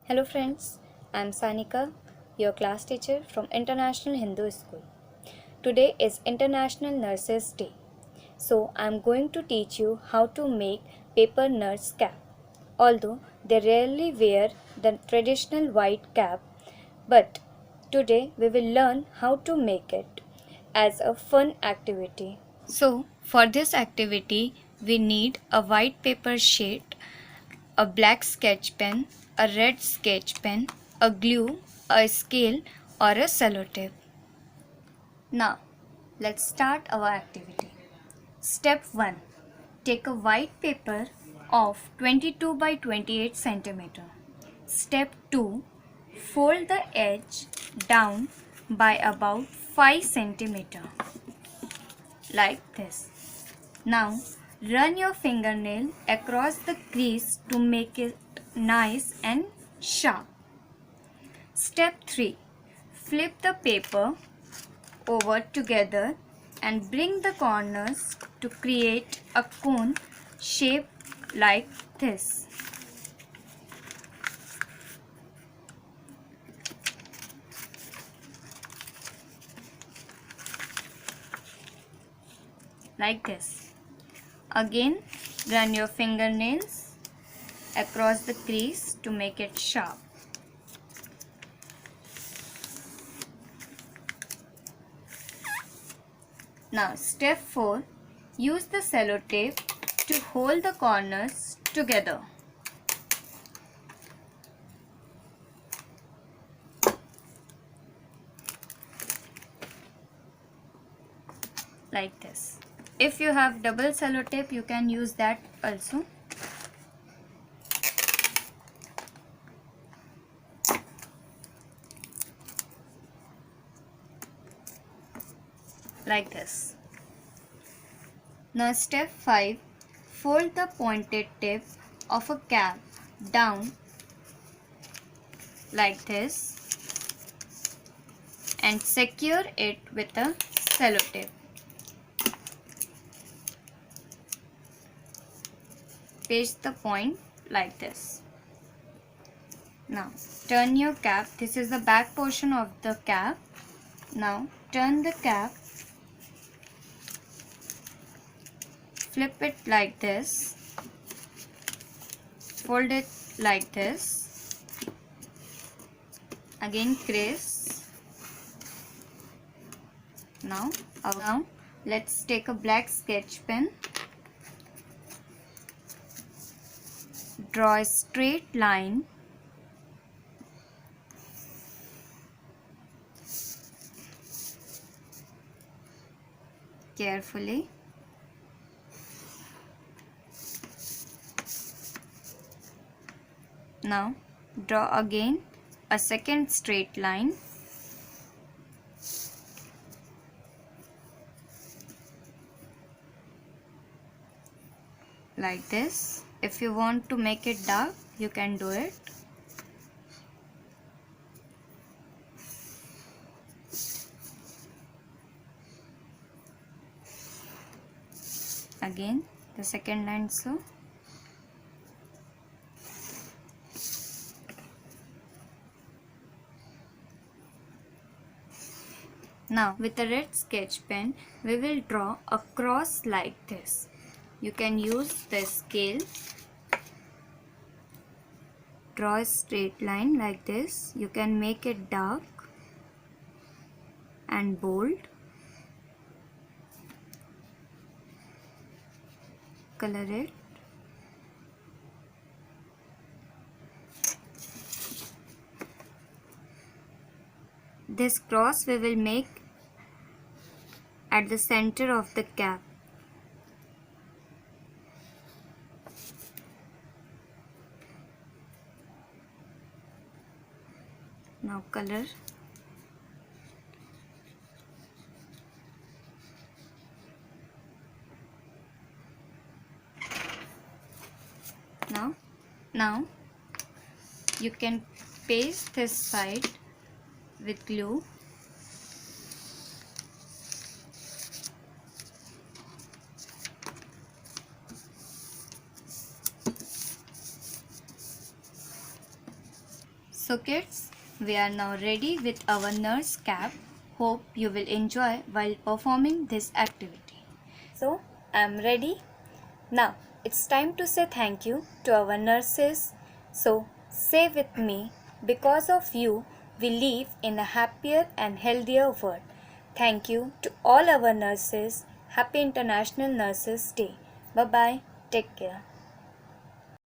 Hello friends, I am Sanika, your class teacher from International Hindu School. Today is International Nurses Day. So I am going to teach you how to make paper nurse cap. Although they rarely wear the traditional white cap, but today we will learn how to make it as a fun activity. So for this activity we need a white paper sheet, a black sketch pen, a red sketch pen, a glue, a scale or a sellotape. Now, let's start our activity. Step 1. Take a white paper of 22 by 28 centimeter. Step 2. Fold the edge down by about 5 centimeter like this. Now, run your fingernail across the crease to make it nice and sharp. Step 3. Flip the paper over together and bring the corners to create a cone shape like this. Like this. Again, run your fingernails across the crease to make it sharp. Now step 4. Use the sellotape to hold the corners together. Like this. If you have double sellotape, you can use that also. Like this. Now step 5. Fold the pointed tip of a cap down like this and secure it with a sellotape. Paste the point like this. Now turn your cap. This is the back portion of the cap. Now turn the cap. Flip it like this. Fold it like this. Again crease. Now let's take a black sketch pen. Draw a straight line. Carefully. Now draw again a second straight line. Like this. If you want to make it dark, you can do it. Again the second line so. Now with a red sketch pen we will draw a cross like this. You can use the scale. Draw a straight line like this. You can make it dark and bold. Color it. This cross we will make at the center of the cap. Now color. Now you can paste this side with glue. So kids, we are now ready with our nurse cap. Hope you will enjoy while performing this activity. So, I am ready. Now, it's time to say thank you to our nurses. So, say with me, because of you, we live in a happier and healthier world. Thank you to all our nurses. Happy International Nurses Day. Bye bye. Take care.